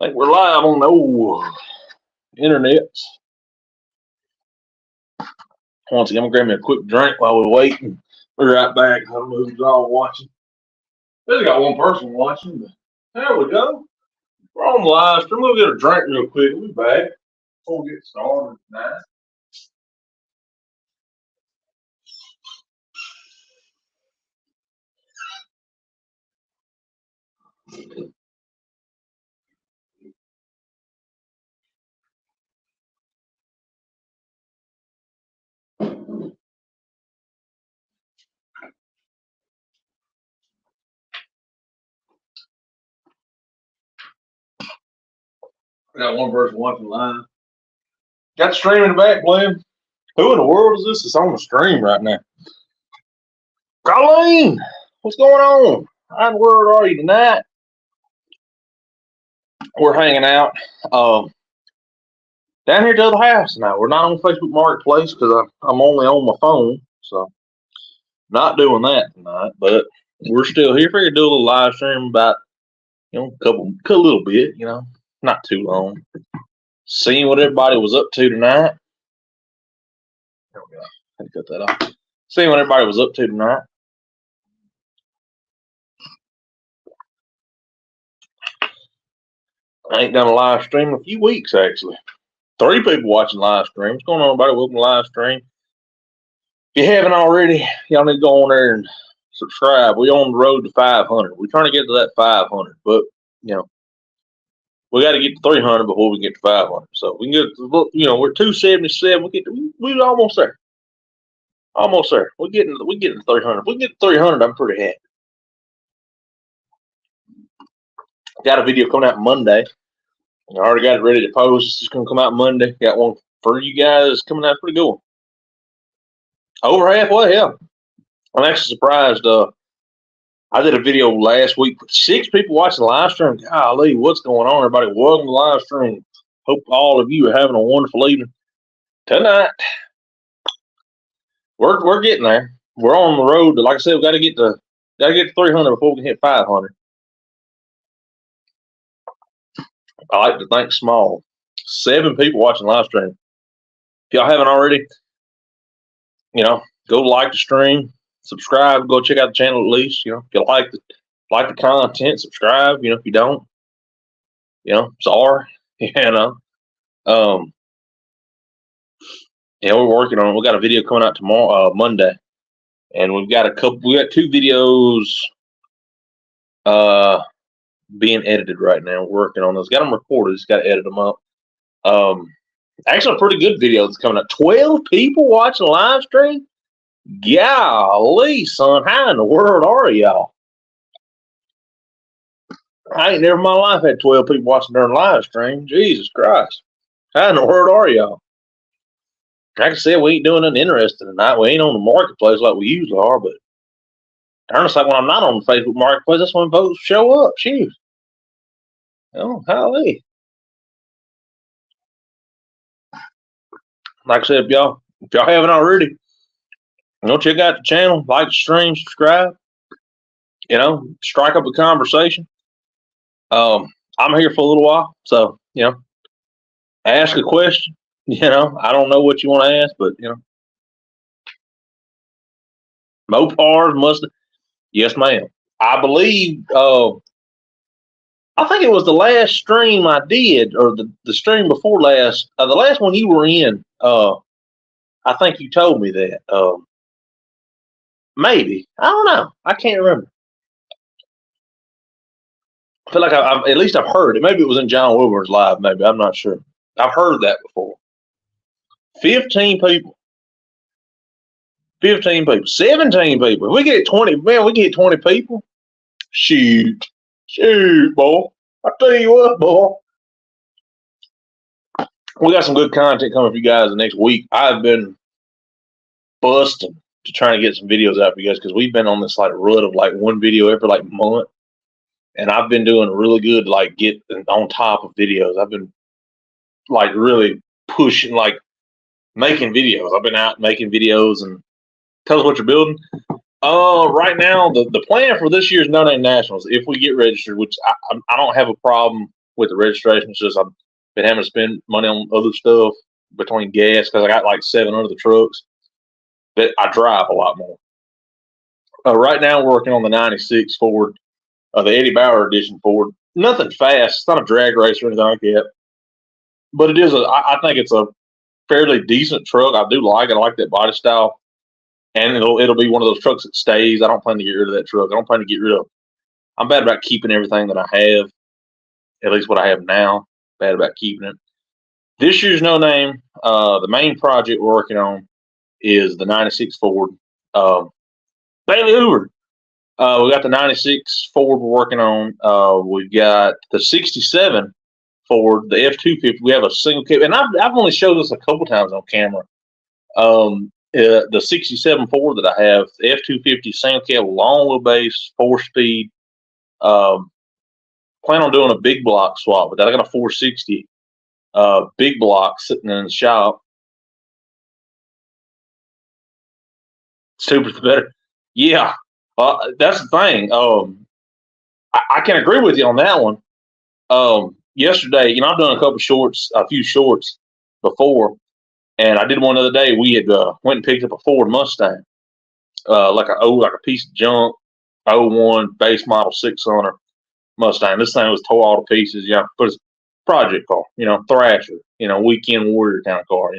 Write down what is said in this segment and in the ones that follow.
I think we're live on the old internet. Once again, I'm gonna grab me a quick drink while we're waiting. We're right back. I don't know who's all watching. There's got one person watching, but there we go. We're on the live stream. We'll get a drink real quick. We'll be back before we get started tonight. We got one person watching live. Got the stream in the back playing. Who in the world is this? It's on the stream right now. Colleen, what's going on? How in the world are you tonight? We're hanging out down here to the house tonight. We're not on Facebook Marketplace because I'm only on my phone, so not doing that tonight. But we're still here. Figured do a little live stream about a little bit, not too long. Seeing what everybody was up to tonight. There we go. I had to cut that off. Seeing what everybody was up to tonight. I ain't done a live stream in a few weeks, actually. 3 people watching live stream. What's going on, everybody? Welcome to live stream. If you haven't already, y'all need to go on there and subscribe. We're on the road to 500. We're trying to get to that 500, but, we got to get to 300 before we get to 500. So we can get, we're 277. We're almost there. Almost there. We're getting to 300. If we get to 300, I'm pretty happy. Got a video coming out Monday. I already got it ready to post. It's just going to come out Monday. Got one for you guys coming out pretty good. Over halfway, yeah. I'm actually surprised. I did a video last week with 6 people watching the live stream. Golly, what's going on, everybody? Welcome to the live stream. Hope all of you are having a wonderful evening tonight. We're getting there. We're on the road to, like I said, we got to get to 300 before we can hit 500. I like to think small. 7 people watching live stream. If y'all haven't already, go like the stream, subscribe, go check out the channel at least. If you like the content, subscribe. If you don't, sorry. We're working on it. We got a video coming out tomorrow, Monday, and we got 2 videos being edited right now. We're working on those. Got them recorded. Just got to edit them up. Actually, a pretty good video that's coming up. 12 people watching the live stream. Golly, son, how in the world are y'all? I ain't never in my life had 12 people watching during live stream. Jesus Christ. How in the world are y'all? Like I said, we ain't doing nothing interesting tonight. We ain't on the marketplace like we usually are, but darn, it's like when I'm not on the Facebook Marketplace, that's when folks show up. Shoot. Oh, golly. Like I said, if y'all haven't already, check out the channel, like the stream, subscribe. Strike up a conversation. I'm here for a little while, so ask a question. I don't know what you want to ask, but Mopars must. Yes, ma'am. I believe. I think it was the last stream I did, or the stream before last. The last one you were in. I think you told me that. Maybe. I don't know. I can't remember. I feel like at least I've heard it. Maybe it was in John Wilbur's live. Maybe. I'm not sure. I've heard that before. 15 people. 15 people. 17 people. If we get 20, man, we get 20 people. Shoot, boy. I tell you what, boy. We got some good content coming for you guys the next week. I've been busting to try and get some videos out for you guys because we've been on this rut of one video every month, and I've been doing really good to get on top of videos. I've been really pushing making videos. I've been out making videos. And tell us what you're building. Right now the plan for this year's No Name Nationals, if we get registered, which I don't have a problem with the registration. It's just I've been having to spend money on other stuff between gas because I got like 7 other trucks that I drive a lot more. Right now, we're working on the 96 Ford, the Eddie Bauer edition Ford. Nothing fast. It's not a drag race or anything like that. But it is I think it's a fairly decent truck. I do like it. I like that body style. And it'll be one of those trucks that stays. I don't plan to get rid of that truck. I don't plan to get rid of. I'm bad about keeping everything that I have, at least what I have now. Bad about keeping it. This year's no name. The main project we're working on is the 96 Ford. Bailey Hoover. We got the 96 Ford we're working on. We've got the 67 Ford, the F250. We have a single cab, and I've only showed this a couple times on camera. The 67 Ford that I have, the F250 single cab, long wheelbase, 4-speed. Plan on doing a big block swap with that. I got a 460 big block sitting in the shop. Super better. Yeah, that's the thing. I can agree with you on that one. Yesterday, I've done a few shorts before, and I did one the other day. We had went and picked up a Ford Mustang, like a piece of junk, 01 base model 600 Mustang. This thing was tore all to pieces. But it's a project car, Thrasher, weekend warrior kind of car,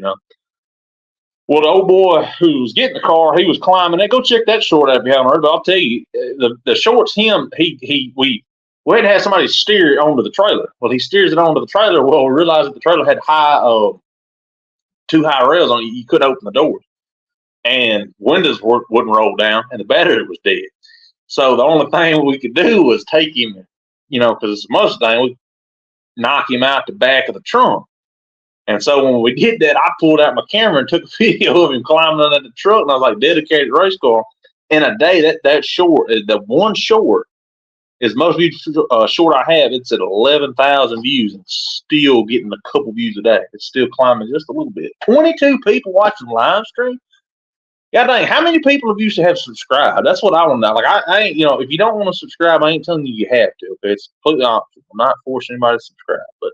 Well, the old boy who was getting the car, he was climbing it. Go check that short out if you haven't heard. But I'll tell you, the short's him. We had to have somebody steer it onto the trailer. Well, he steers it onto the trailer. Well, we realized that the trailer had too high rails on it. You couldn't open the doors, and windows wouldn't roll down, and the battery was dead. So the only thing we could do was take him, because it's a Mustang, we knock him out the back of the trunk. And so when we did that, I pulled out my camera and took a video of him climbing under the truck, and I was like, dedicated race car. In a day, that short, the one short, is most beautiful short I have. It's at 11,000 views and still getting a couple views a day. It's still climbing just a little bit. 22 people watching the live stream. God dang, how many people have used to have subscribed? That's what I want to know. Like, I ain't, if you don't want to subscribe, I ain't telling you have to. Okay, it's completely optional. I'm not forcing anybody to subscribe. But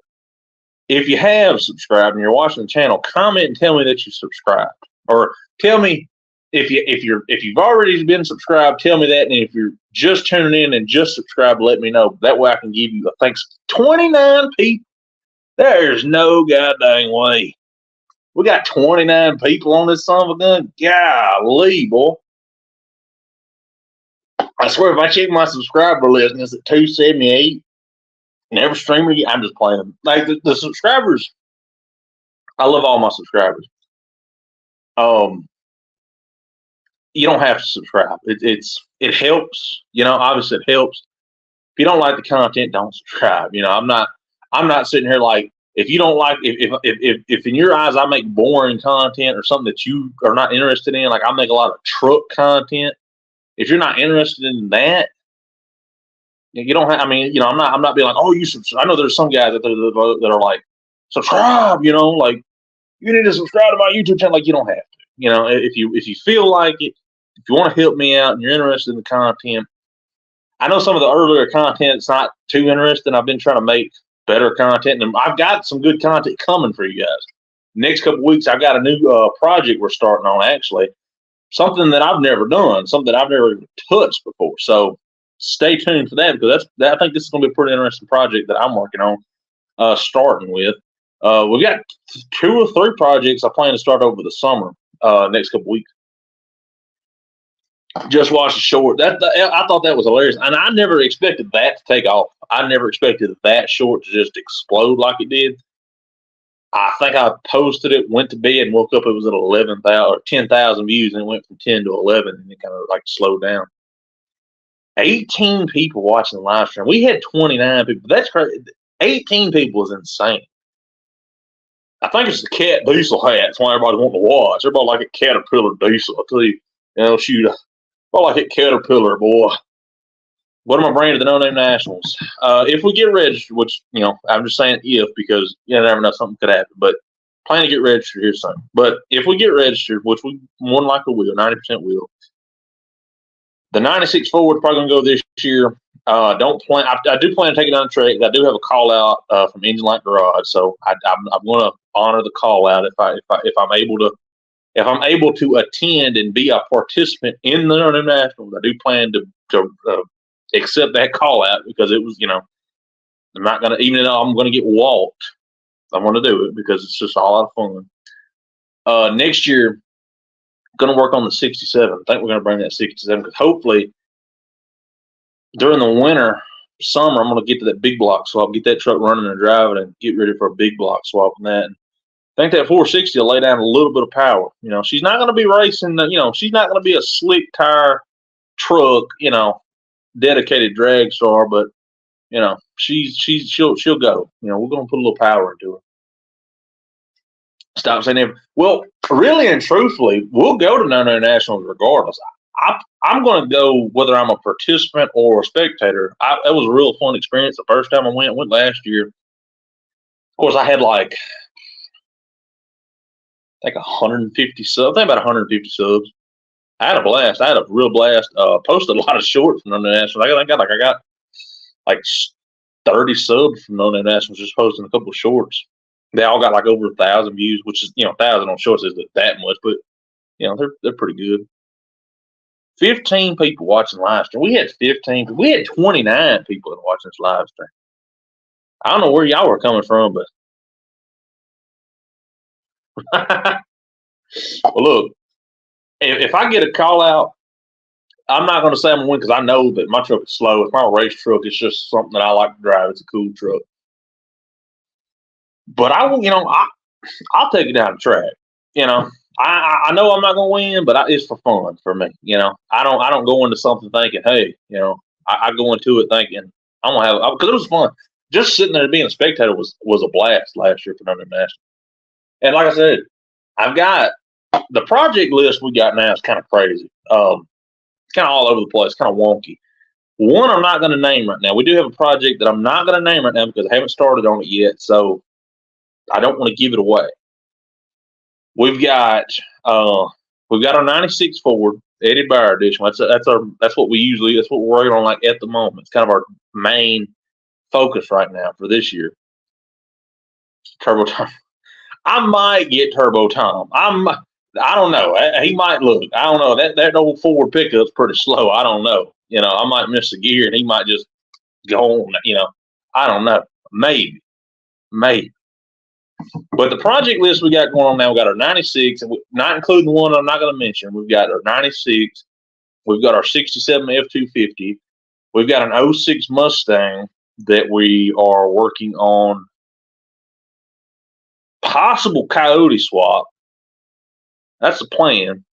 if you have subscribed and you're watching the channel, comment and tell me that you subscribed, or tell me if you've already been subscribed. Tell me that, and if you're just tuning in and just subscribed, let me know. That way, I can give you a thanks. 29 people. There's no goddamn way. We got 29 people on this son of a gun. Golly, boy. I swear, if I check my subscriber list and it's at 278, and every streamer, I'm just playing. Like, the subscribers, I love all my subscribers. You don't have to subscribe. It helps. Obviously it helps. If you don't like the content, don't subscribe. I'm not sitting here like, if you don't like, if in your eyes I make boring content or something that you are not interested in, like I make a lot of truck content. If you're not interested in that, you don't have. I mean, I'm not being like, oh, you subscribe. I know there's some guys that are like, subscribe. Like you need to subscribe to my YouTube channel. Like you don't have to. If you feel like it, if you want to help me out and you're interested in the content. I know some of the earlier content's not too interesting. I've been trying to make better content, and I've got some good content coming for you guys. Next couple of weeks, I've got a new project we're starting on, actually. Something that I've never done, something that I've never even touched before. So stay tuned for that, because I think this is going to be a pretty interesting project that I'm working on, starting with. We've got 2 or 3 projects I plan to start over the summer, next couple of weeks. Just watched the short. I thought that was hilarious, and I never expected that to take off. I never expected that short to just explode like it did. I think I posted it, went to bed, and woke up. It was at 11,000 or 10,000 views, and it went from 10 to 11, and it kind of like slowed down. 18 people watching the live stream. We had 29 people. That's crazy. 18 people is insane. I think it's the Cat Diesel hat. That's why everybody wants to watch. Everybody like a Caterpillar Diesel. I tell you, shoot. I like it Caterpillar, boy. What am I bringing to the No Name Nationals? If we get registered, which, I'm just saying if, because you never know, something could happen. But plan to get registered here soon. But if we get registered, which we more than likely will, 90% will, The 96 Ford is probably going to go this year. Don't plan. I do plan to take it on the track. I do have a call out from Engine Light Garage, so I'm going to honor the call out if I'm able to attend and be a participant in the Nationals. I do plan to accept that call out because it was, I'm not going to, even though I'm going to get walked, I'm going to do it because it's just a lot of fun. Next year, going to work on the 67. I think we're going to bring that 67 because hopefully during the winter, summer, I'm going to get to that big block swap, get that truck running and driving, and get ready for a big block swap and that. I think that 460 will lay down a little bit of power. She's not going to be racing. She's not going to be a slick tire truck. Dedicated drag star, but she'll go. We're going to put a little power into her. Stop saying never. Well, really and truthfully, we'll go to No Nationals regardless. I'm going to go whether I'm a participant or a spectator. That was a real fun experience. The first time I went last year. Of course, I had like, I think 150 subs. I think about 150 subs. I had a blast. I had a real blast. Posted a lot of shorts from No Nationals. I got like 30 subs from No Nationals just posting a couple of shorts. They all got like over 1,000 views, which is 1,000 on shorts isn't that much, but they're pretty good. 15 people watching live stream. We had 15. We had 29 people watching this live stream. I don't know where y'all were coming from, but well, look, if I get a call out, I'm not going to say I'm going to win because I know that my truck is slow. It's my race truck. It's just something that I like to drive. It's a cool truck. But I'll take it down the track. I know I'm not going to win, but it's for fun for me. I don't go into something thinking, hey, I go into it thinking I'm going to have, because it was fun. Just sitting there being a spectator was a blast last year for No Nationals. And like I said, I've got the project list we got now is kind of crazy. It's kind of all over the place, kind of wonky. One I'm not going to name right now. We do have a project that I'm not going to name right now because I haven't started on it yet, so I don't want to give it away. We've got our 96 Ford Eddie Bauer edition. That's what we're working on like at the moment. It's kind of our main focus right now for this year. Turbo Tom. I might get Turbo Tom. I don't know. He might look. I don't know. That old Ford pickup's pretty slow. I don't know. I might miss a gear and he might just go on. I don't know. Maybe. But the project list we got going on now, we got our 96, not including the one I'm not going to mention. We've got our 96. We've got our 67 F-250. We've got an 06 Mustang that we are working on. Possible Coyote swap. That's the plan.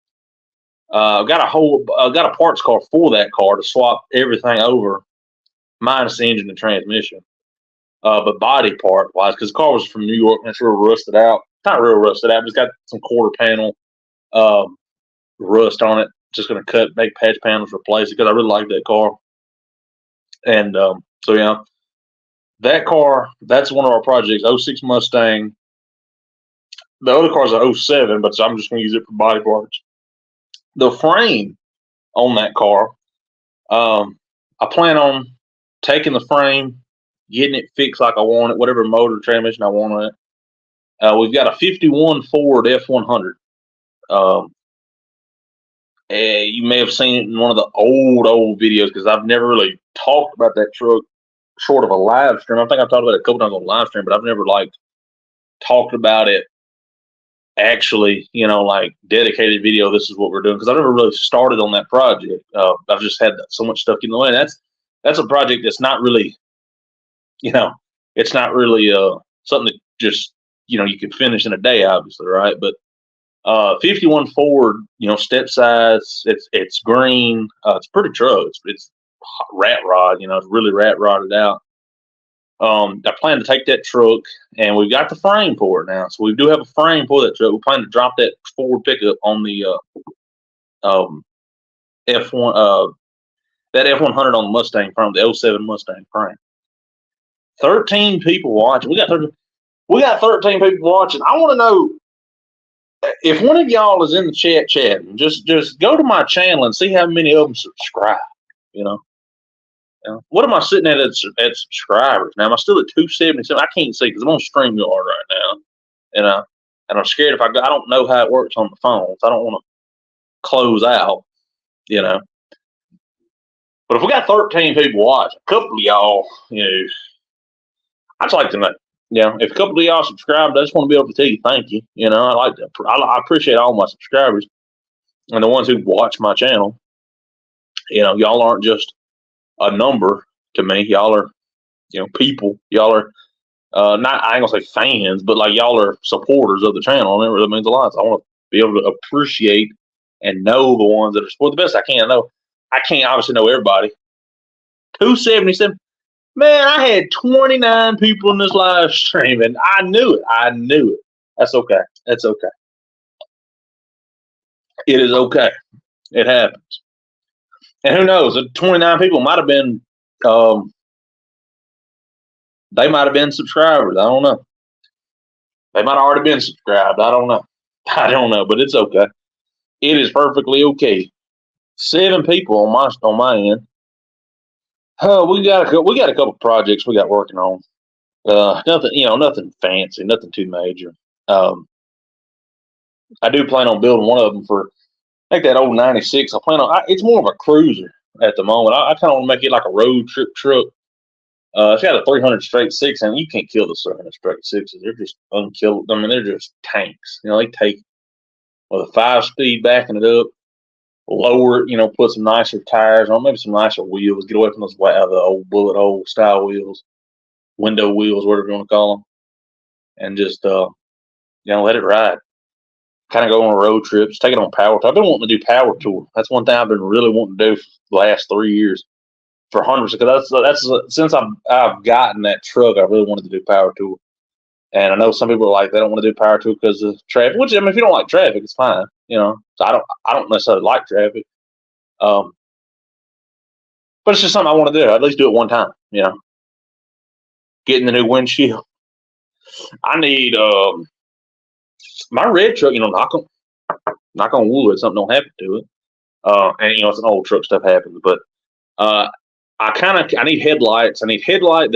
I've got a parts car for that car to swap everything over, minus the engine and transmission. But body part wise, because the car was from New York and it's real rusted out. Not real rusted out, but it's got some quarter panel rust on it. Just going to make patch panels, replace it because I really like that car. And that car, that's one of our projects. 06 Mustang. The other car's a 07, but I'm just going to use it for body parts. The frame on that car, I plan on taking the frame, getting it fixed like I want it, whatever motor transmission I want on it. We've got a 51 Ford F100. You may have seen it in one of the old videos because I've never really talked about that truck short of a live stream. I think I've talked about it a couple times on live stream, but I've never talked about it actually, dedicated video. This is what we're doing because I've never really started on that project. I've just had so much stuff in the way. That's a project that's not really, it's not really something that just you could finish in a day, obviously, right? But 51 Ford, step size, it's green, it's a pretty truck. It's rat rod, it's really rat rodded out. I plan to take that truck, and we've got the frame for it now. So we do have a frame for that truck. We plan to drop that Ford pickup on the F1, that F100 on the Mustang frame, the 07 Mustang frame. 13 people watching. We got 13 people watching. I want to know if one of y'all is in the chat chatting, just go to my channel and see how many of them subscribe. You know, what am I sitting at subscribers now? Am I still at 277? I can't see because I'm on StreamYard right now, and I'm scared if I don't know how it works on the phone, so I don't want to close out. You know, but if we got 13 people watching, a couple of y'all, I'd like to know. If a couple of y'all subscribed, I just want to be able to tell you thank you. I appreciate all my subscribers and the ones who watch my channel. Y'all aren't just a number to me. Y'all are, people. Y'all are not, I ain't gonna say fans, but like y'all are supporters of the channel, and it really means a lot. So I want to be able to appreciate and know the ones that are support the best I can. I can't obviously know everybody. 277. Man, I had 29 people in this live stream, and I knew it. That's okay. That's okay. It is okay. It happens. And who knows? The 29 people might have been, they might have been subscribers. I don't know. They might have already been subscribed. I don't know. But it's okay. It is perfectly okay. 7 people on my end. We got a couple projects we got working on. Nothing fancy, nothing too major. I do plan on building one of them for, I think, that old 96. I plan on, it's more of a cruiser at the moment. I kind of want to make it like a road trip truck. It's got a 300 straight six, and you can't kill the 300 straight sixes. They're just unkillable. I mean, they're just tanks. They take with a 5-speed backing it up, lower it, put some nicer tires on, maybe some nicer wheels, get away from those the old bullet hole style wheels, window wheels, whatever you want to call them, and just let it ride. Kind of go on road trips, take it on power tour. I've been wanting to do power tour. That's one thing I've been really wanting to do for the last 3 years for hundreds. Because that's since I've gotten that truck, I really wanted to do power tour. And I know some people are like, they don't want to do power tour because of traffic. Which, I mean, if you don't like traffic, it's fine. So I don't necessarily like traffic. But it's just something I want to do. At least do it one time. Getting the new windshield. I need my red truck. Knock on wood, something don't happen to it. And it's an old truck, stuff happens. But I need headlights. I need headlights.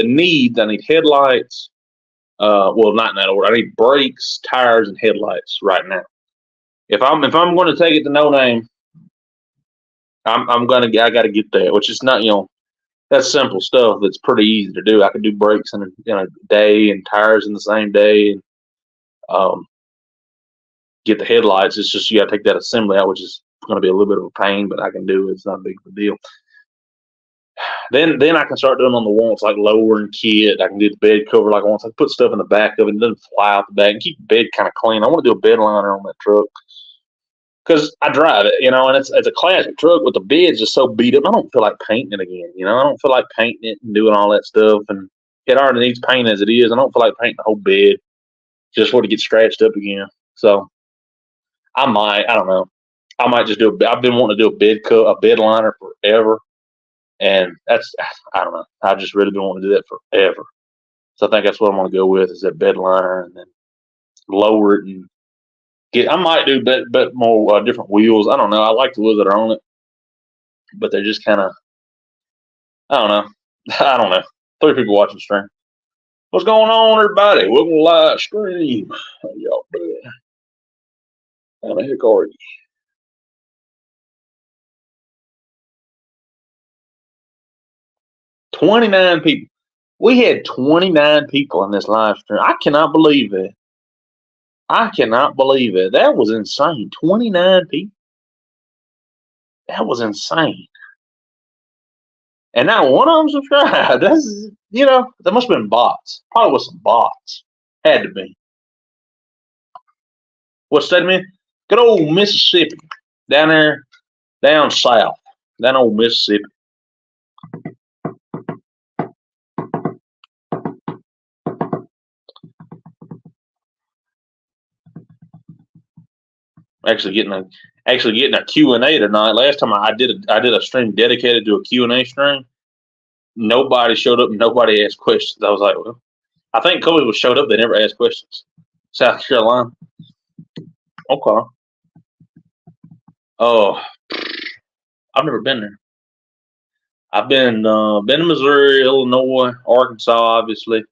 Well, not in that order. I need brakes, tires, and headlights right now. If I'm going to take it to No Name, I got to get that, which is not, that's simple stuff. That's pretty easy to do. I could do brakes in a day and tires in the same day, and get the headlights. It's just you got to take that assembly out, which is going to be a little bit of a pain, but I can do it. It's not a big of a deal. Then I can start doing on the wants, like lowering kit. I can do the bed cover like once. I can put stuff in the back of it and doesn't fly out the back and keep the bed kind of clean. I want to do a bed liner on that truck because I drive it, and it's a classic truck, but the bed's just so beat up. I don't feel like painting it again. I don't feel like painting it and doing all that stuff, and it already needs paint as it is. I don't feel like painting the whole bed just for it to get scratched up again. So I don't know. I might just I've been wanting to do a bed liner forever. And I don't know. I've just really been wanting to do that forever. So I think that's what I'm going to go with, is that bed liner, and then lower it and I might do but more different wheels. I don't know. I like the wheels that are on it, but they're just kind of, I don't know. 3 people watching stream. What's going on, everybody? Welcome to live stream. How y'all doing? How the heck are you? 29 people. We had 29 people in this live stream. I cannot believe it. That was insane. 29 people. That was insane. And not one of them subscribed. That must have been bots. Probably was some bots. Had to be. What state am I in? Good old Mississippi. Down there, down south. Down old Mississippi. Actually getting a Q&A tonight. Last time I did a stream dedicated to a Q&A stream. Nobody showed up. Nobody asked questions. I was like, well, I think Kobe showed up. They never asked questions. South Carolina. Okay. Oh, I've never been there. I've been to Missouri, Illinois, Arkansas, obviously,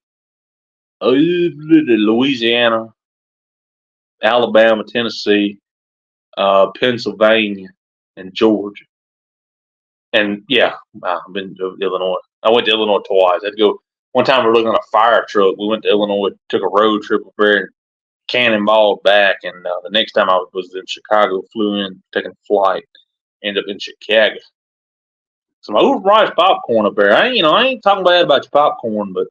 Louisiana, Alabama, Tennessee, Pennsylvania, and Georgia. And yeah, I've been to Illinois. I went to Illinois twice. I had to go one time. We were looking at a fire truck. We went to Illinois, took a road trip up there, and cannonballed back. And the next time I was in Chicago, flew in, taking a flight, ended up in Chicago. Some overpriced popcorn up there. I ain't talking bad about your popcorn, but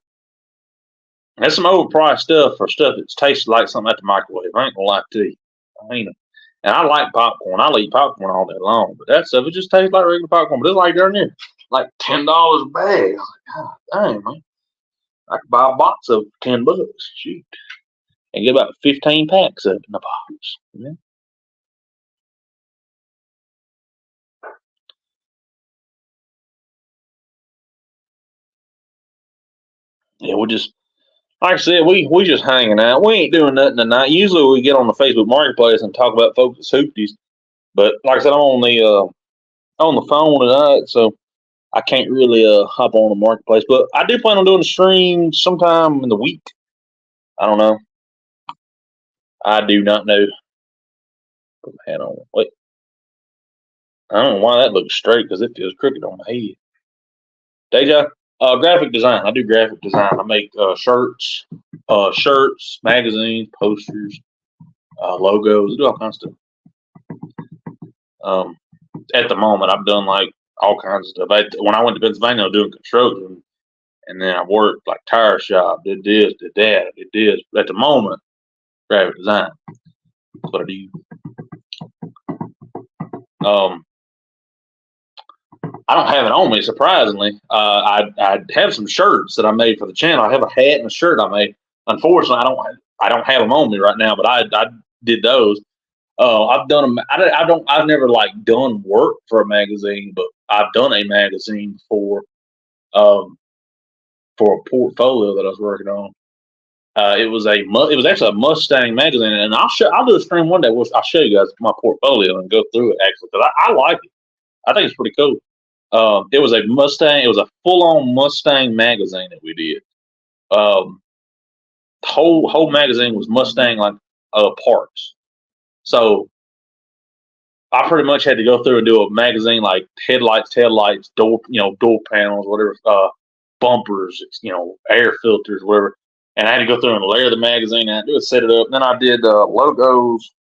that's some overpriced stuff for stuff that's tasted like something at the microwave. I ain't gonna lie to you. I ain't. And I like popcorn. I'll eat popcorn all day long. But that stuff, it just tastes like regular popcorn. But it's like darn near like $10 a bag. I was like, God dang, man. I could buy a box of $10. Shoot. And get about 15 packs of it in a box. Yeah. Yeah, we just like I said, we just hanging out. We ain't doing nothing tonight. Usually we get on the Facebook Marketplace and talk about folks at Hoopties. But like I said, I'm on the phone tonight, so I can't really hop on the marketplace. But I do plan on doing a stream sometime in the week. I don't know. I do not know. Put my hat on. Wait. I don't know why that looks straight because it feels crooked on my head. Deja, graphic design. I do graphic design. I make shirts, magazines, posters, logos. I do all kinds of stuff. At the moment, I've done like all kinds of stuff. When I went to Pennsylvania, I was doing construction, and then I worked like tire shop, did this, did that, did this. At the moment, graphic design. That's what I do. I don't have it on me, surprisingly. I have some shirts that I made for the channel. I have a hat and a shirt I made. Unfortunately, I don't have them on me right now, but I did those. I've done them. I've never like done work for a magazine, but I've done a magazine for a portfolio that I was working on. It was actually a Mustang magazine, and I'll do a stream one day. I'll show you guys my portfolio and go through it actually because I like it. I think it's pretty cool. It was a Mustang. It was a full-on Mustang magazine that we did. Whole magazine was Mustang like parts. So I pretty much had to go through and do a magazine like headlights, taillights, door panels, whatever, bumpers, air filters, whatever. And I had to go through and layer the magazine out, set it up. And then I did logos.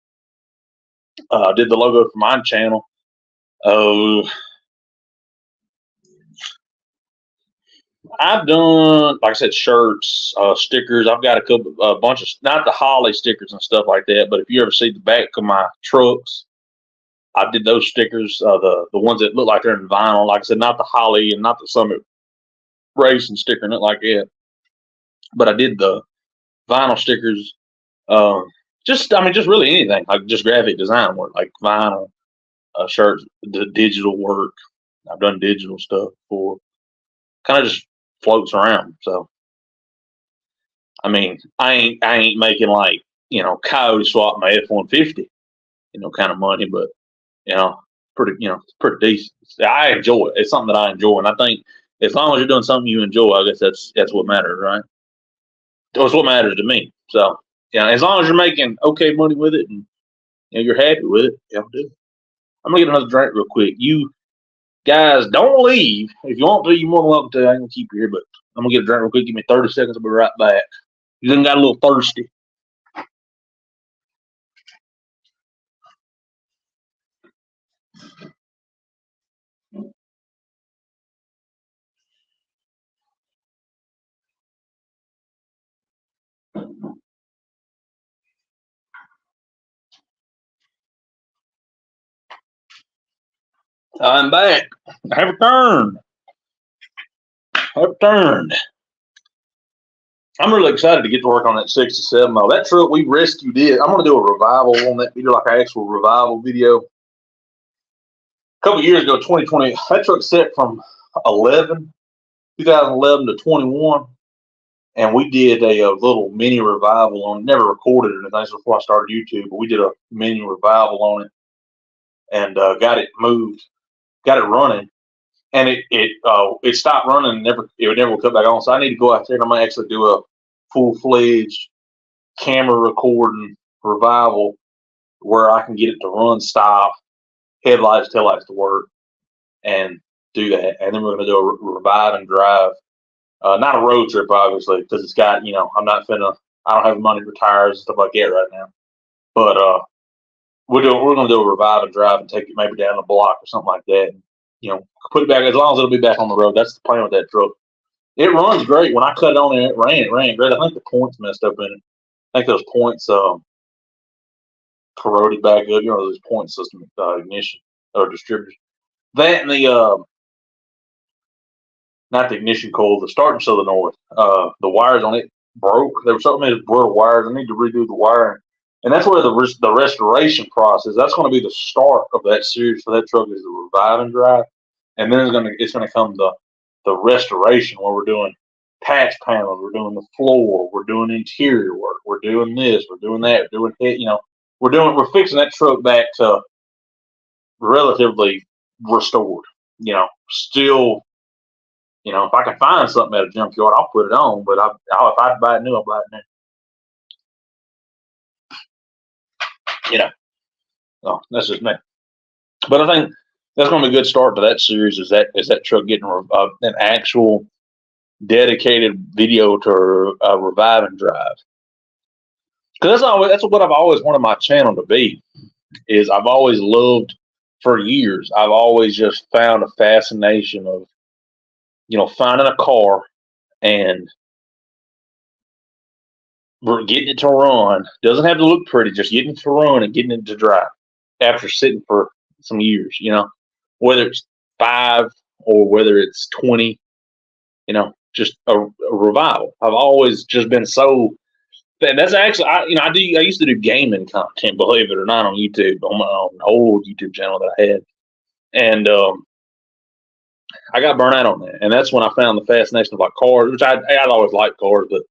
Did the logo for my channel. I've done, like I said, shirts, stickers. I've got a bunch of, not the Holly stickers and stuff like that, but if you ever see the back of my trucks, I did those stickers, the ones that look like they're in vinyl. Like I said, not the Holly and not the Summit Racing sticker, nothing like that. But I did the vinyl stickers. Just really anything, like just graphic design work, like vinyl, shirts, the digital work. I've done digital stuff before. Kind of just floats around. So, I ain't making like, Coyote swap my F-150, kind of money, but, it's pretty decent. I enjoy it. It's something that I enjoy. And I think as long as you're doing something you enjoy, I guess that's what matters, right? That's what matters to me. So, as long as you're making okay money with it and, you're happy with it, do it. I'm going to get another drink real quick. You guys, don't leave. If you want to, you're more than welcome to. I ain't going to keep you here, but I'm going to get a drink real quick. Give me 30 seconds. I'll be right back. You done got a little thirsty. I'm back. I have returned. I'm really excited to get to work on that 67 mile. That truck we rescued it. I'm going to do a revival on that video, like an actual revival video. A couple of years ago, 2020, that truck set from 2011 to 21. and we did a little mini revival on it. Never recorded it, and that's before I started YouTube. But we did a mini revival on it, and got it moved, got it running, and it stopped running. And it never cut back on. So I need to go out there and I'm gonna actually do a full-fledged camera recording revival where I can get it to run, stop, headlights, taillights to work, and do that. And then we're gonna do a revive and drive. Not a road trip, obviously, because it's got, I'm not finna, I don't have money for tires and stuff like that right now. But we're gonna do a revive and drive and take it maybe down the block or something like that. And, put it back as long as it'll be back on the road. That's the plan with that truck. It runs great. When I cut it on there, it ran great. I think the points messed up in it. I think those points corroded back up. Those point system ignition or distributors. That and the not the ignition coil, the starting solenoid. The wires on it broke. There was something that broke wires. I need to redo the wiring, and that's where the restoration process. That's going to be the start of that series for that truck is the revive and drive, and then it's going to come the restoration where we're doing patch panels, we're doing the floor, we're doing interior work, we're doing this, we're doing that, we're doing it. We're fixing that truck back to relatively restored. Still. If I can find something at a junkyard, I'll put it on. But if I buy it new, I'll buy it new. So that's just me. But I think that's going to be a good start to that series. Is that truck getting an actual dedicated video to revive and drive? Because that's what I've always wanted my channel to be. Is I've always loved for years. I've always just found a fascination of finding a car and getting it to run. Doesn't have to look pretty, just getting it to run and getting it to drive after sitting for some years, whether it's 5 or whether it's 20, just a revival. I've always just been so, that's actually, I used to do gaming content, believe it or not, on YouTube, on my old YouTube channel that I had. And, I got burnt out on that, and that's when I found the fascination of like cars, which I'd always liked cars, but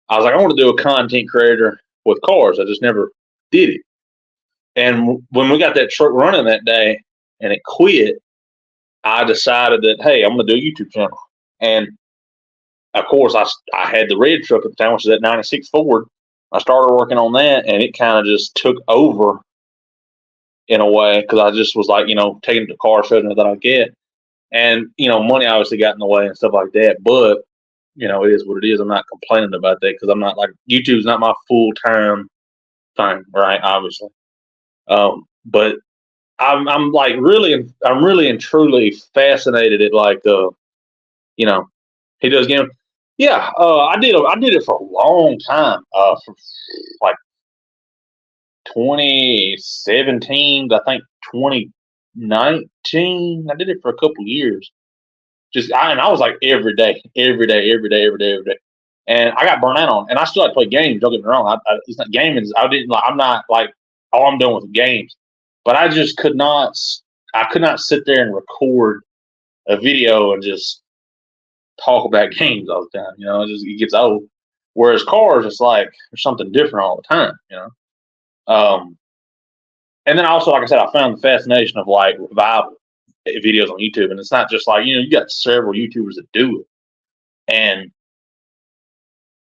I was like, I want to do a content creator with cars. I just never did it. And when we got that truck running that day and it quit, I decided that, hey, I'm going to do a YouTube channel. And of course, I had the red truck at the time, which is that 96 Ford. I started working on that, and it kind of just took over in a way because I just was like, taking it to car shows that I get. And, money obviously got in the way and stuff like that. But, it is what it is. I'm not complaining about that because I'm not like YouTube's not my full time thing, right? Obviously. But I'm like really and truly fascinated at like, he does game. Yeah. I did it for a long time. For like 2017, I think 2019. I did it for a couple years. I was like every day. And I got burnt out on it. And I still like to play games. Don't get me wrong. It's not gaming. I'm not like, oh, I'm done with games. But I just could not sit there and record a video and just talk about games all the time. It gets old. Whereas cars, it's like there's something different all the time, And then also, like I said, I found the fascination of like revival videos on YouTube, and it's not just like you got several YouTubers that do it, and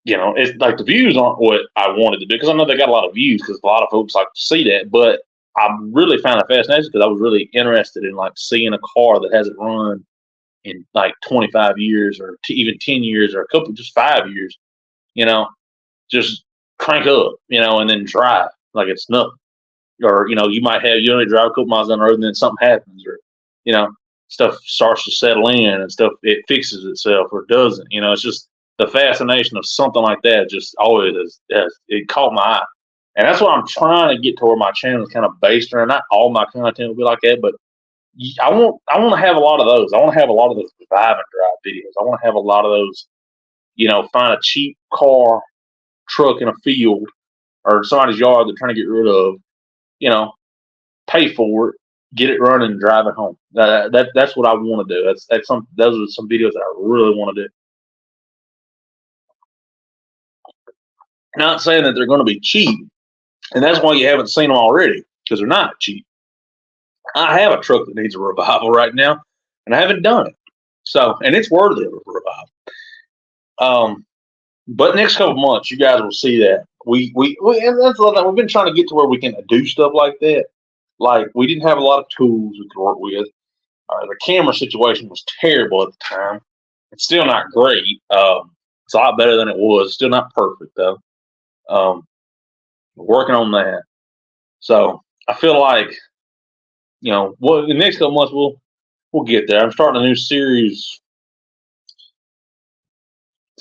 it's like the views aren't what I wanted to do because I know they got a lot of views because a lot of folks like to see that, but I really found it fascinating because I was really interested in like seeing a car that hasn't run in like 25 years or even 10 years or just 5 years, just crank up, and then drive like it's nothing. Or, you only drive a couple miles down the road and then something happens or, stuff starts to settle in and stuff, it fixes itself or doesn't, it's just the fascination of something like that just always it caught my eye. And that's what I'm trying to get to where my channel is kind of based around. Not all my content will be like that, but I want to have a lot of those. I want to have a lot of those revive and drive videos. I want to have a lot of those, find a cheap car, truck in a field or somebody's yard they're trying to get rid of, pay for it, get it running, and drive it home. That's what I want to do. Those are some videos that I really want to do. Not saying that they're going to be cheap, and that's why you haven't seen them already, because they're not cheap. I have a truck that needs a revival right now, and I haven't done it. So, and it's worthy of a revival. But next couple months, you guys will see that and that's the thing. We've been trying to get to where we can do stuff like that. Like, we didn't have a lot of tools we could work with. The camera situation was terrible at the time. It's still not great. It's a lot better than it was. Still not perfect though. We're working on that. So I feel like, the next couple months we'll get there. I'm starting a new series.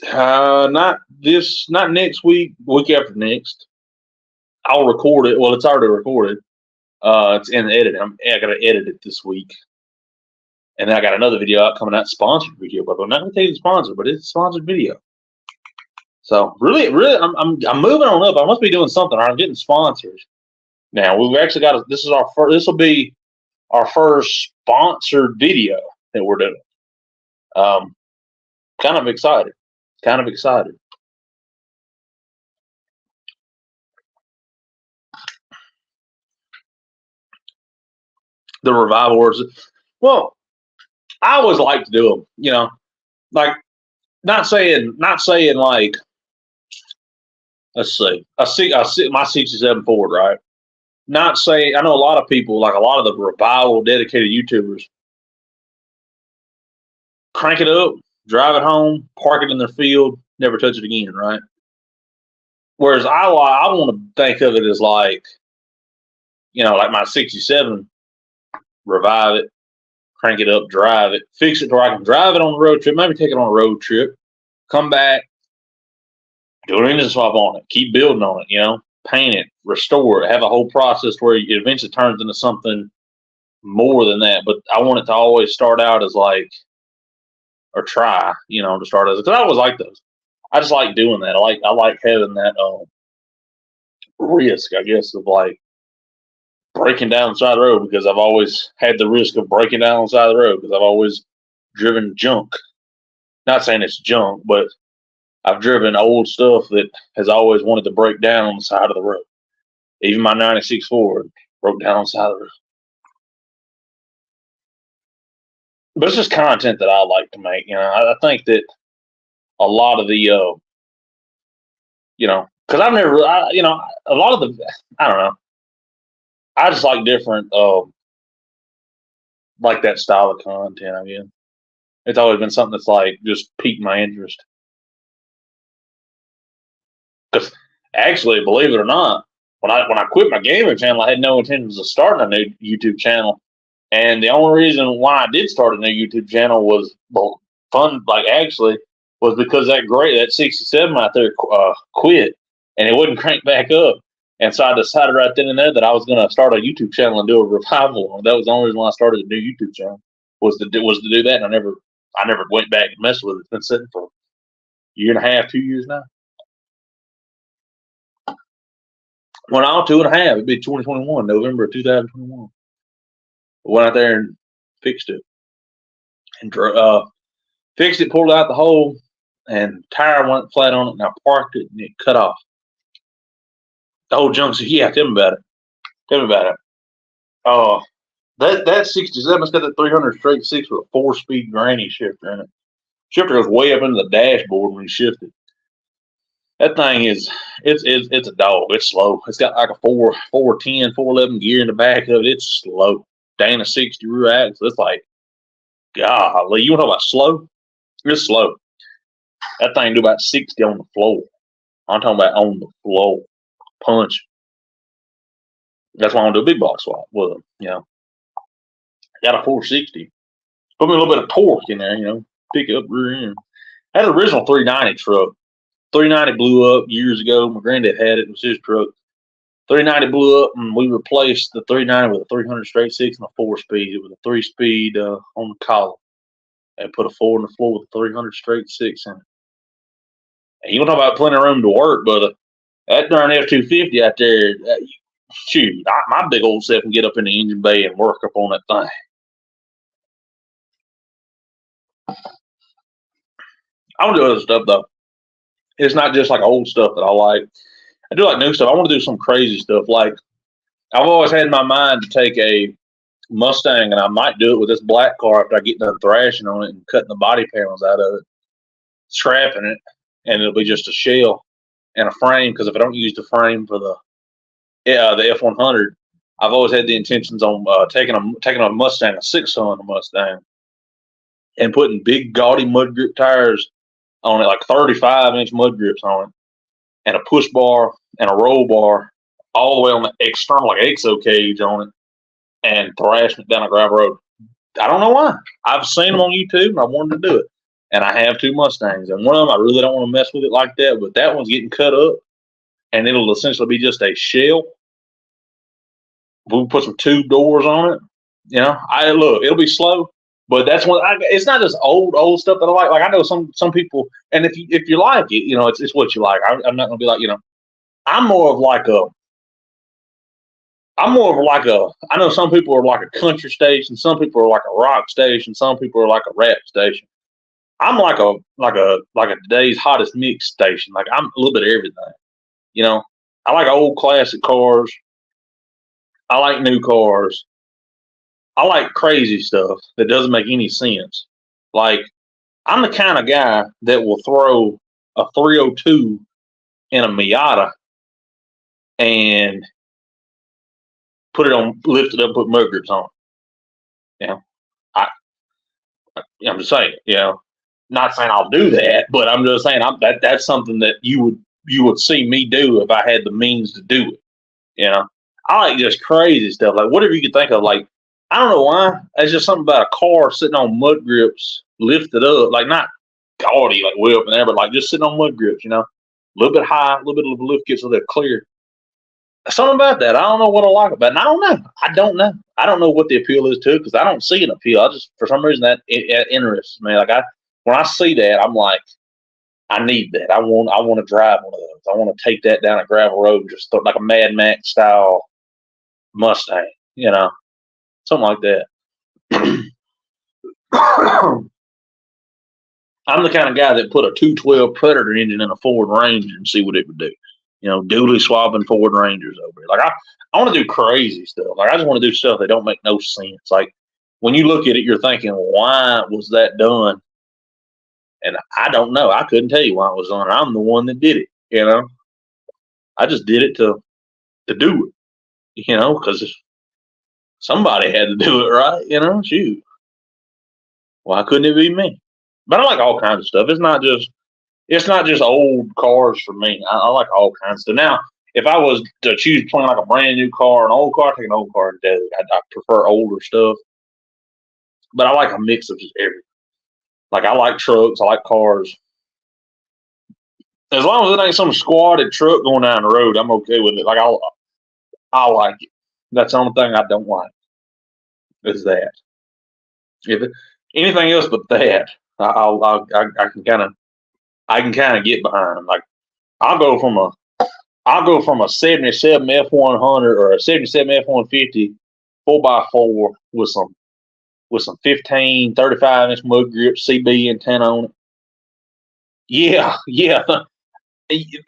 Not next week. Week after next. I'll record it. Well, it's already recorded. It's in editing. I got to edit it this week. And then I got another video out coming out, sponsored video, but I'm not going to tell you the sponsor, but it's a sponsored video. So really, I'm moving on up. I must be doing something. I'm getting sponsors. Now we've actually got this will be our first sponsored video that we're doing. Kind of excited. The revival words. Well, I always like to do them, like not saying like, let's see, I see my 67 Ford, right? Not saying, I know a lot of people, like a lot of the revival dedicated YouTubers, crank it up, drive it home, park it in their field, never touch it again, right? Whereas I want to think of it as like, like my 67, revive it, crank it up, drive it, fix it to where I can drive it on the road trip, maybe take it on a road trip, come back, do an engine swap on it, keep building on it, paint it, restore it, have a whole process where it eventually turns into something more than that. But I want it to always start out as like, or try, to start as, because I always like those. I just like doing that. I like having that risk, I guess, of like breaking down the side of the road, because I've always had the risk of breaking down the side of the road because I've always driven junk. Not saying it's junk, but I've driven old stuff that has always wanted to break down on the side of the road. Even my 96 Ford broke down on the side of the road. But it's just content that I like to make. I think that a lot of the, because I've never, a lot of the, I don't know. I just like different, like that style of content. I mean, it's always been something that's like just piqued my interest. Because actually, believe it or not, when I quit my gaming channel, I had no intentions of starting a new YouTube channel. And the only reason why I did start a new YouTube channel was fun, was because that 67 out there quit, and it wouldn't crank back up. And so I decided right then and there that I was going to start a YouTube channel and do a revival. That was the only reason why I started a new YouTube channel was to do that. And I never went back and messed with it. It's been sitting for a year and a half, 2 years now. Went on 2.5. It'd be 2021, November of 2021. Went out there and fixed it, and fixed it, pulled out the hole, and tire went flat on it, and I parked it, and it cut off. The whole junk said, "Yeah, tell me about it." That 67's got that 300 straight six with a 4-speed granny shifter in it. Shifter goes way up into the dashboard when you shift it. That thing it's a dog. It's slow. It's got like a 410, 411 gear in the back of it. It's slow. Dana 60 rear axle. It's like, golly, you want to talk about slow? It's slow. That thing do about 60 on the floor. I'm talking about on the floor. Punch. That's why I want to do a big block swap with them, Got a 460. Put me a little bit of torque in there, pick up rear end. I had an original 390 truck. 390 blew up years ago. My granddad had it. It was his truck. 390 blew up, and we replaced the 390 with a 300 straight six and a 4-speed. It was a 3-speed on the column, and put a 4 on the floor with a 300 straight six in it. And you want to talk about plenty of room to work, but that darn F-250 out there, shoot, my big old self can get up in the engine bay and work up on that thing. I want to do other stuff though. It's not just like old stuff that I like. I do like new stuff. I want to do some crazy stuff. Like I've always had in my mind to take a Mustang, and I might do it with this black car after I get done thrashing on it and cutting the body panels out of it, scrapping it, and it'll be just a shell and a frame. Because if I don't use the frame for the F100, I've always had the intentions on taking a Mustang, a 6-cylinder Mustang, and putting big gaudy mud grip tires on it, like 35-inch mud grips on it, and a push bar and a roll bar all the way on the external, like exo cage on it, and thrashing it down a gravel road. I don't know why. I've seen them on YouTube and I wanted to do it. And I have 2 Mustangs, and one of them I really don't want to mess with it like that, but that one's getting cut up, and it'll essentially be just a shell. We'll put some 2 doors on it. You know, it'll be slow, but that's one. It's not just old stuff that I like. Like I know some people, and if you like it, you know, it's what you like. I'm not gonna be like, you know, I'm more of like a. I know some people are like a country station, some people are like a rock station, some people are like a rap station. I'm like a today's hottest mix station. Like I'm a little bit of everything. You know, I like old classic cars. I like new cars. I like crazy stuff that doesn't make any sense. Like I'm the kind of guy that will throw a 302 in a Miata and lift it up, put mud grips on it. You know, I'm just saying, you know, not saying I'll do that, but I'm just saying that's something that you would see me do if I had the means to do it. You know, I like just crazy stuff, like whatever you could think of. Like I don't know why, it's just something about a car sitting on mud grips, lifted up, like not gaudy, like way up in there, but like just sitting on mud grips. You know, a little bit high, a little bit of the lift gets so they're clear. Something about that. I don't know what I like about it. And I don't know. I don't know what the appeal is to it because I don't see an appeal. I just, for some reason, that it interests me. Like when I see that, I'm like, I need that. I want to drive one of those. I want to take that down a gravel road and just throw like a Mad Max style Mustang, you know, something like that. I'm the kind of guy that put a 212 Predator engine in a Ford Ranger and see what it would do. You know, dually swapping Ford Rangers over it. Like I want to do crazy stuff. Like I just want to do stuff that don't make no sense. Like when you look at it, you're thinking, why was that done? And I don't know. I couldn't tell you why it was done. I'm the one that did it. You know, I just did it to do it. You know, because somebody had to do it, right? You know, shoot. Why couldn't it be me? But I like all kinds of stuff. It's not just old cars for me. I like all kinds of stuff. Now, if I was to choose between like a brand new car and an old car, I'd take an old car today. I prefer older stuff. But I like a mix of just everything. Like I like trucks, I like cars. As long as it ain't some squatted truck going down the road, I'm okay with it. Like I like it. That's the only thing I don't like. Is that. Anything else but that, I can kind of get behind. Like I'll go from a 77 F100 or a 77 F150 4x4 with some 15, 35-inch mud grip CB antenna on it. Yeah,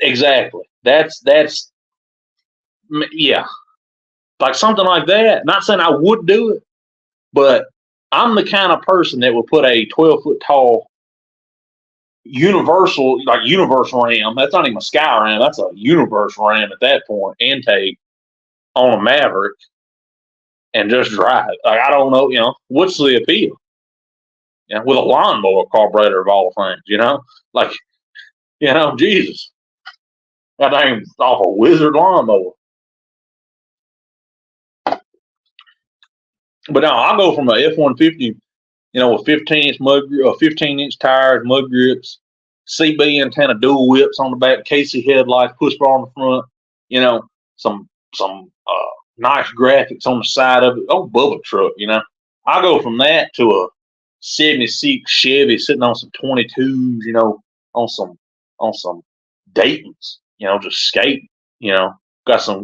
exactly. That's yeah, like something like that. Not saying I would do it, but I'm the kind of person that would put a 12-foot tall universal ram. That's not even a Sky Ram. That's a universal ram at that point. Intake on a Maverick and just drive. Like I don't know, you know, what's the appeal? You know, with a lawnmower carburetor of all things, you know, like, you know, Jesus, that thing's off a Wizard lawnmower. But no, I'll go from a F-150, you know, with 15-inch tires, mud grips, CB antenna, dual whips on the back, KC headlights, push bar on the front, you know, some nice graphics on the side of it. Oh, Bubba truck, you know. I go from that to a 76 Chevy sitting on some 22s, you know, on some Daytons, you know, just skating, you know, got some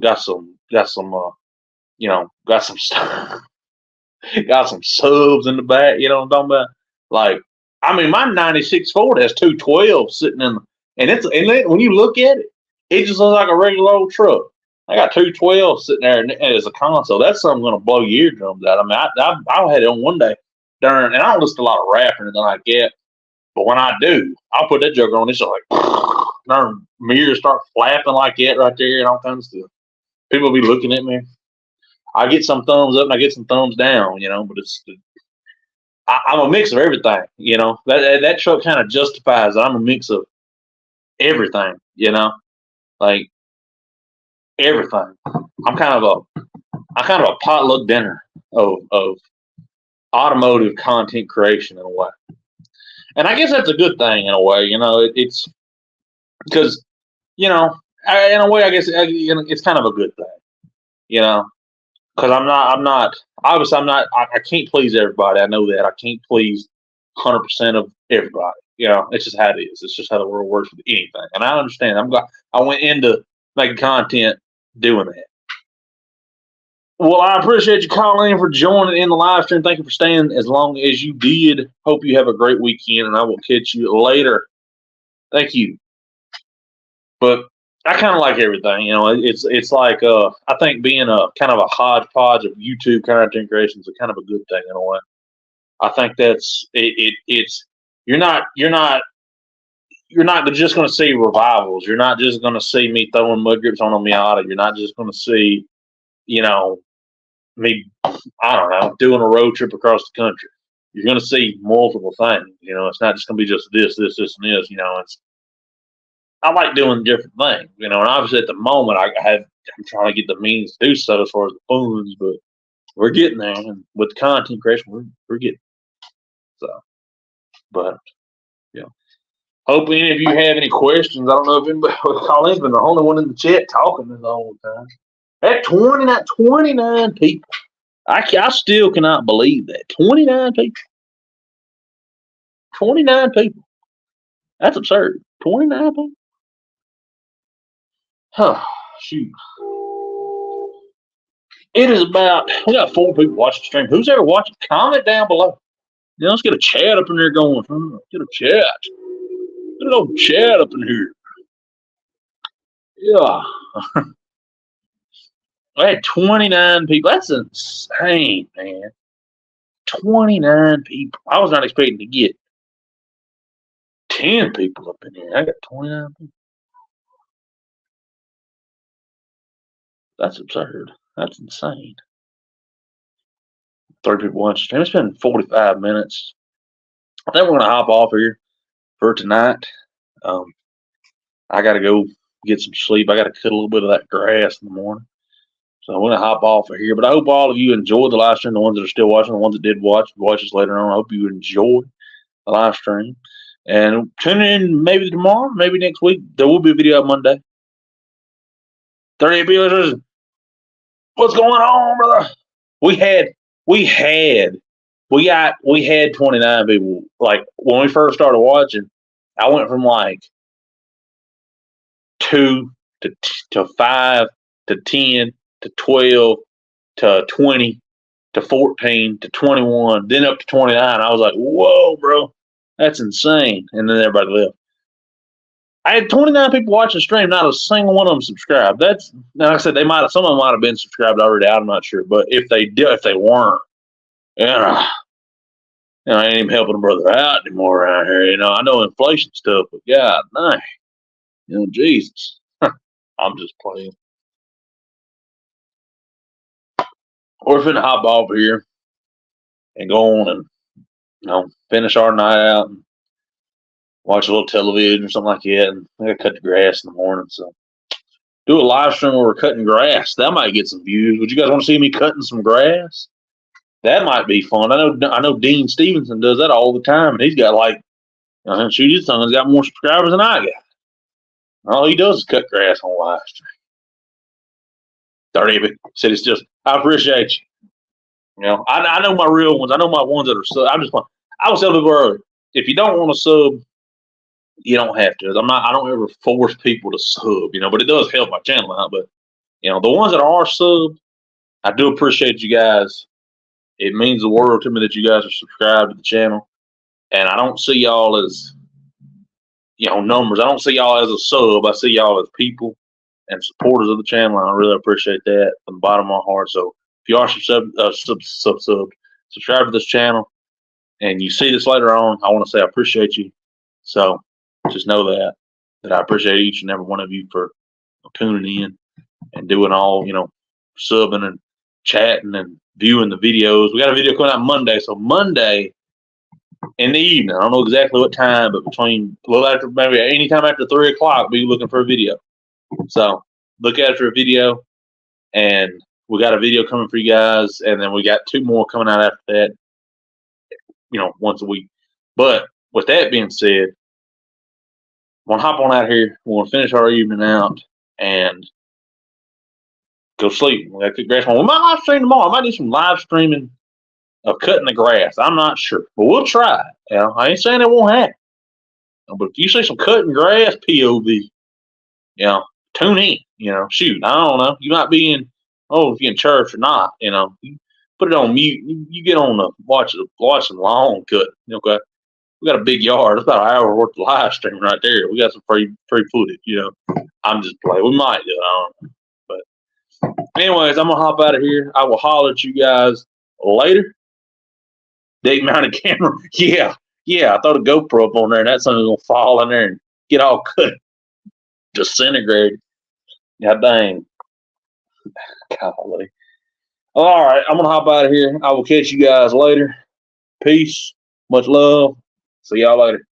you know, got some stuff. Got some subs in the back, you know what I'm talking about? Like, I mean, my 96 Ford has 212 sitting in And when you look at it, it just looks like a regular old truck. I got 212 sitting there as a console. That's something going to blow your eardrums out. I mean, I had it on one day during, and I don't listen to a lot of rap or anything like that. But when I do, I'll put that joker on. It's just like, mirrors start flapping like that right there and all kinds of stuff. People be looking at me. I get some thumbs up and I get some thumbs down, but I'm a mix of everything, That truck kind of justifies that I'm a mix of everything, like everything. I'm kind of a potluck dinner of automotive content creation in a way, and I guess that's a good thing in a way. It's because in a way I guess it's kind of a good thing, because I'm not obviously I can't please everybody. I know that I can't please 100% of everybody. It's just how it is. It's just how the world works with anything, and I understand. I went into making content doing that. Well, I appreciate you calling in for joining in the live stream. Thank you for staying as long as you did. Hope you have a great weekend, and I will catch you later. Thank you. But I kind of like everything. It's like I think being a kind of a hodgepodge of YouTube content creation is kind of a good thing in a way. I think that's it. It's you're not just going to see revivals. You're not just going to see me throwing mud grips on a Miata. You're not just going to see, me, I don't know, doing a road trip across the country. You're going to see multiple things. It's not just going to be just this, and this. I like doing different things, and obviously at the moment I'm trying to get the means to do so as far as the funds, but we're getting there, and with the content creation, we're getting so. But hope any of you have any questions. I don't know if anybody will call in, but the only one in the chat talking this whole time. That 29 people. I still cannot believe that. 29 people. 29 people. That's absurd. 29 people. Huh. Shoot. It is about, we got 4 people watching the stream. Who's ever watching? Comment down below. Let's get a chat up in there going. Get a chat. Get a little chat up in here. Yeah. I had 29 people. That's insane, man. 29 people. I was not expecting to get 10 people up in here. I got 29 people. That's absurd. That's insane. 3 people watching stream. It's been 45 minutes. I think we're going to hop off here for tonight. I got to go get some sleep. I got to cut a little bit of that grass in the morning. So I'm going to hop off of here. But I hope all of you enjoyed the live stream, the ones that are still watching, the ones that did watch us later on. I hope you enjoyed the live stream. And tune in maybe tomorrow, maybe next week. There will be a video on Monday. 38 viewers. What's going on, brother? We had 29 people. Like when we first started watching, I went from like 2 to 5 to 10 to 12 to 20 to 14 to 21, then up to 29. I was like, whoa, bro, that's insane. And then everybody left. I had 29 people watching the stream, not a single one of them subscribed. That's, like I said, some of them might have been subscribed already. I'm not sure, but if they weren't, I ain't even helping a brother out anymore around here. I know inflation stuff, but God, dang, Jesus, I'm just playing. We're finna hop off here and go on and finish our night out and watch a little television or something like that. And I gotta cut the grass in the morning, so do a live stream where we're cutting grass. That might get some views. Would you guys want to see me cutting some grass? That might be fun. I know Dean Stevenson does that all the time, and he's got like, shoot, his son's got more subscribers than I got. All he does is cut grass on live stream. 30 said it's just, I appreciate you. I know my real ones. I know my ones that are sub. I was telling people earlier, if you don't want to sub, you don't have to. I don't ever force people to sub, but it does help my channel out. But the ones that are sub, I do appreciate you guys. It means the world to me that you guys are subscribed to the channel, and I don't see y'all as numbers. I don't see y'all as a sub. I see y'all as people and supporters of the channel. And I really appreciate that from the bottom of my heart. So if you are subscribe to this channel and you see this later on, I want to say I appreciate you. So just know that I appreciate each and every one of you for tuning in and doing all, subbing and chatting and viewing the videos. We got a video coming out Monday. So Monday in the evening, I don't know exactly what time, but between a little after, maybe any time after 3 o'clock, we'll be looking for a video. So look out for a video, and we got a video coming for you guys, and then we got 2 more coming out after that, once a week. But with that being said, we're going to hop on out here. We're going to finish our evening out and go sleep. We got to cook grass. We might live stream tomorrow. I might do some live streaming of cutting the grass. I'm not sure, but we'll try it. I ain't saying it won't happen. But if you see some cutting grass POV, tune in. Shoot, I don't know. You might be in, if you're in church or not. You put it on mute. You get on the watching long cut. Okay, we got a big yard. It's about an hour worth of live stream right there. We got some free footage. I'm just playing. We might do it. I don't know. But anyways, I'm gonna hop out of here. I will holler at you guys later. Date mounted camera. Yeah. I throw the GoPro up on there, and that something's gonna fall in there and get all cut, disintegrated. God dang. Golly. All right, I'm gonna hop out of here. I will catch you guys later. Peace. Much love. See y'all later.